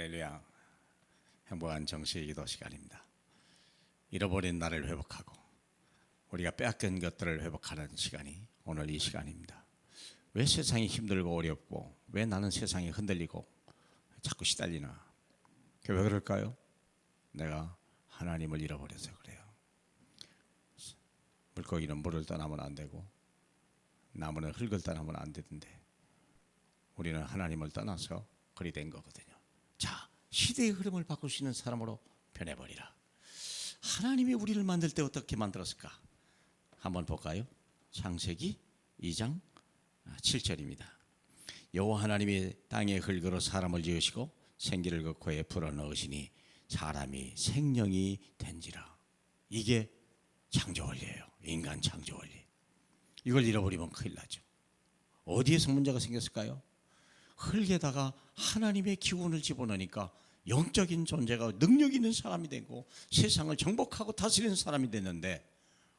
할렐루야. 행복한 정시의 기도 시간입니다. 잃어버린 나를 회복하고 우리가 빼앗긴 것들을 회복하는 시간이 오늘 이 시간입니다. 왜 세상이 힘들고 어렵고 왜 나는 세상이 흔들리고 자꾸 시달리나? 왜 그럴까요? 내가 하나님을 잃어버려서 그래요. 물고기는 물을 떠나면 안 되고 나무는 흙을 떠나면 안 되던데 우리는 하나님을 떠나서 그리 된 거거든요. 자, 시대의 흐름을 바꿀 수 있는 사람으로 변해버리라. 하나님이 우리를 만들 때 어떻게 만들었을까? 한번 볼까요? 창세기 2장 7절입니다. 여호와 하나님이 땅의 흙으로 사람을 지으시고 생기를 그 코에 불어넣으시니 사람이 생명이 된지라. 이게 창조 원리예요. 인간 창조 원리. 이걸 잃어버리면 큰일 나죠. 어디에서 문제가 생겼을까요? 흙에다가 하나님의 기운을 집어넣으니까 영적인 존재가 능력 있는 사람이 되고 세상을 정복하고 다스리는 사람이 됐는데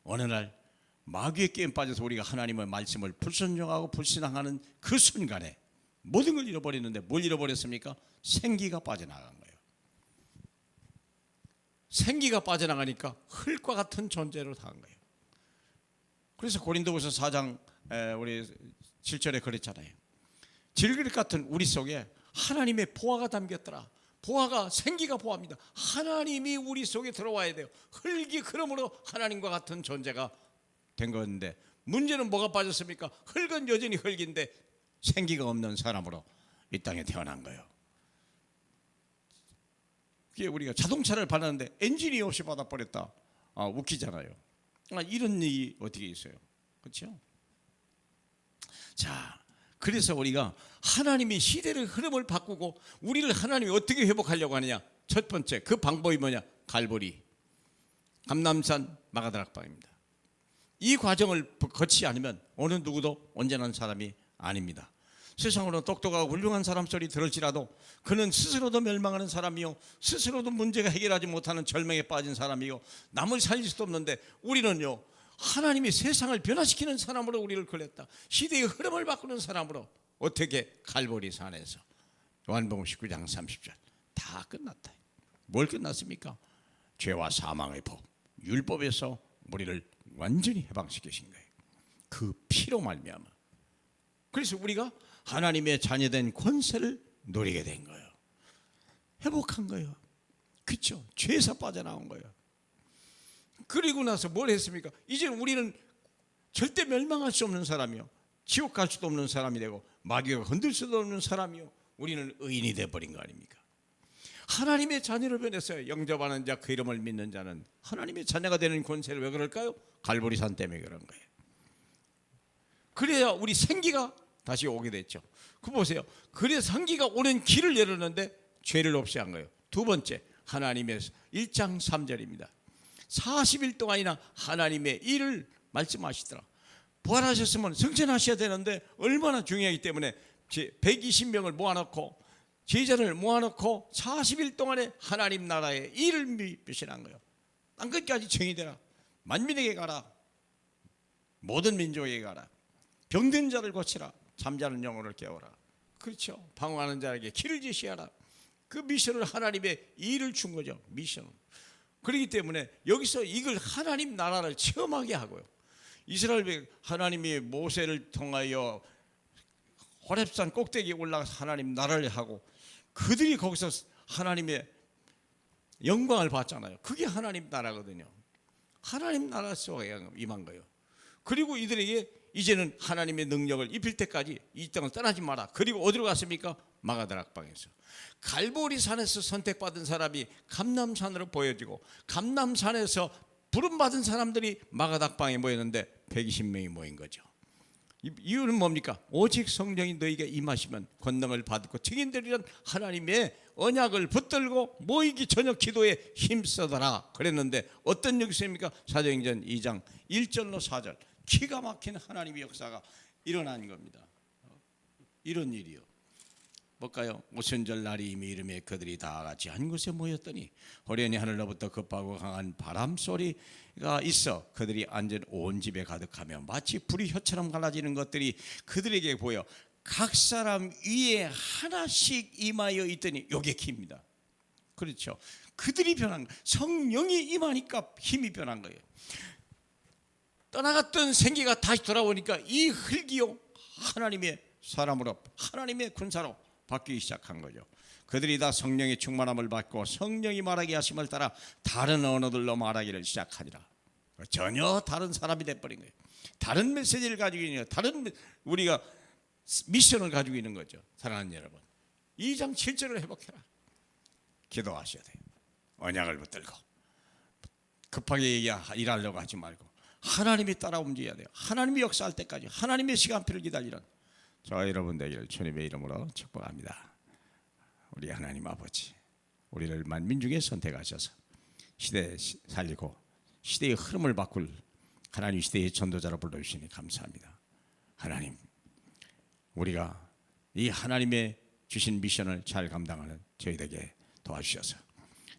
어느 날 마귀의 게임 빠져서 우리가 하나님의 말씀을 불순종하고 불신앙하는 그 순간에 모든 걸 잃어버리는데 뭘 잃어버렸습니까? 생기가 빠져나간 거예요. 생기가 빠져나가니까 흙과 같은 존재로 단 거예요. 그래서 고린도후서 4장 우리 7절에 그랬잖아요. 질그릇 같은 우리 속에 하나님의 보화가 담겼더라. 보화가 생기가 보화입니다. 하나님이 우리 속에 들어와야 돼요. 흙이 그러므로 하나님과 같은 존재가 된 건데 문제는 뭐가 빠졌습니까? 흙은 여전히 흙인데 생기가 없는 사람으로 이 땅에 태어난 거예요. 그게 우리가 자동차를 받았는데 엔진이 없이 받아버렸다. 웃기잖아요. 이런 일이 어떻게 있어요? 그렇죠? 자, 그래서 우리가 하나님이 시대의 흐름을 바꾸고 우리를 하나님이 어떻게 회복하려고 하느냐? 첫 번째 그 방법이 뭐냐? 갈보리, 감람산, 마가다락방입니다. 이 과정을 거치지 않으면 어느 누구도 온전한 사람이 아닙니다. 세상으로 똑똑하고 훌륭한 사람 소리 들을지라도 그는 스스로도 멸망하는 사람이요 스스로도 문제가 해결하지 못하는 절망에 빠진 사람이요 남을 살릴 수도 없는데 우리는요 하나님이 세상을 변화시키는 사람으로 우리를 걸렸다. 시대의 흐름을 바꾸는 사람으로 어떻게 갈보리 산에서 요한복음 19장 30절 다 끝났다. 뭘 끝났습니까? 죄와 사망의 법 율법에서 우리를 완전히 해방시키신 거예요. 그 피로 말미암아. 그래서 우리가 하나님의 자녀된 권세를 누리게 된 거예요. 회복한 거예요. 그렇죠? 죄에서 빠져나온 거예요. 그리고 나서 뭘 했습니까? 이제 우리는 절대 멸망할 수 없는 사람이요 지옥 갈 수도 없는 사람이 되고 마귀가 건들 수도 없는 사람이요 우리는 의인이 되어버린 거 아닙니까? 하나님의 자녀를 변했어요. 영접하는 자 그 이름을 믿는 자는 하나님의 자녀가 되는 권세를 왜 그럴까요? 갈보리산 때문에 그런 거예요. 그래야 우리 생기가 다시 오게 됐죠. 그 보세요. 그래서 생기가 오는 길을 열었는데 죄를 없이 한 거예요. 두 번째 하나님의 1장 3절입니다. 40일 동안이나 하나님의 일을 말씀하시더라. 부활하셨으면 성천하셔야 되는데 얼마나 중요하기 때문에 120명을 모아놓고 제자를 모아놓고 40일 동안에 하나님 나라의 일을 미신한 거예요. 땅끝까지 정의되라. 만민에게 가라. 모든 민족에게 가라. 병든 자를 고치라. 잠자는 영혼을 깨워라. 그렇죠. 방황하는 자에게 길을 제시하라. 그 미션을 하나님의 일을 준 거죠. 미션. 그렇기 때문에 여기서 이걸 하나님 나라를 체험하게 하고요. 이스라엘 하나님이 모세를 통하여 호렙산 꼭대기에 올라가서 하나님 나라를 하고 그들이 거기서 하나님의 영광을 봤잖아요. 그게 하나님 나라거든요. 하나님 나라 속에 임한 거예요. 그리고 이들에게 이제는 하나님의 능력을 입힐 때까지 이 땅을 떠나지 마라. 그리고 어디로 갔습니까? 마가다락방에서. 갈보리 산에서 선택받은 사람이 감람산으로 보여지고 감람산에서 부름받은 사람들이 마가다락방에 모였는데 120명이 모인 거죠. 이유는 뭡니까? 오직 성령이 너희에게 임하시면 권능을 받고 증인되리란 하나님의 언약을 붙들고 모이기 저녁 기도에 힘써더라 그랬는데 어떤 역사입니까? 사도행전 2장 1절로 4절 기가 막힌 하나님의 역사가 일어난 겁니다. 이런 일이요. 볼까요? 오순절 날이 이미 이름에 그들이 다 같이 한 곳에 모였더니 호련히 하늘로부터 급하고 강한 바람 소리가 있어 그들이 앉은 온 집에 가득하며 마치 불이 혀처럼 갈라지는 것들이 그들에게 보여 각 사람 위에 하나씩 임하여 있더니 요게 키입니다. 그렇죠. 그들이 변한 거예요. 성령이 임하니까 힘이 변한 거예요. 떠나갔던 생기가 다시 돌아오니까 이 흙이요 하나님의 사람으로, 하나님의 군사로 바뀌기 시작한 거죠. 그들이 다 성령의 충만함을 받고 성령이 말하게 하심을 따라 다른 언어들로 말하기를 시작하니라. 전혀 다른 사람이 돼버린 거예요. 다른 메시지를 가지고 있는 거예요. 다른 우리가 미션을 가지고 있는 거죠. 사랑하는 여러분, 2장 7절을 회복해라. 기도하셔야 돼요. 언약을 붙들고 급하게 일하려고 하지 말고 하나님이 따라 움직여야 돼요. 하나님이 역사할 때까지 하나님의 시간표를 기다리는 저와 여러분 되기를 주님의 이름으로 축복합니다. 우리 하나님 아버지, 우리를 만민중에 선택하셔서 시대 살리고 시대의 흐름을 바꿀 하나님 시대의 전도자로 불러주시니 감사합니다. 하나님, 우리가 이 하나님의 주신 미션을 잘 감당하는 저희에게 도와주셔서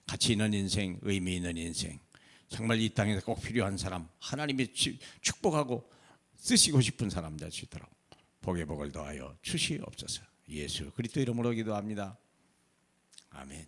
가치 있는 인생, 의미 있는 인생, 정말 이 땅에서 꼭 필요한 사람, 하나님이 축복하고 쓰시고 싶은 사람 될 수 있도록 복의 복을 더하여 주시옵소서. 예수 그리스도 이름으로 기도합니다. 아멘.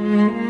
아멘.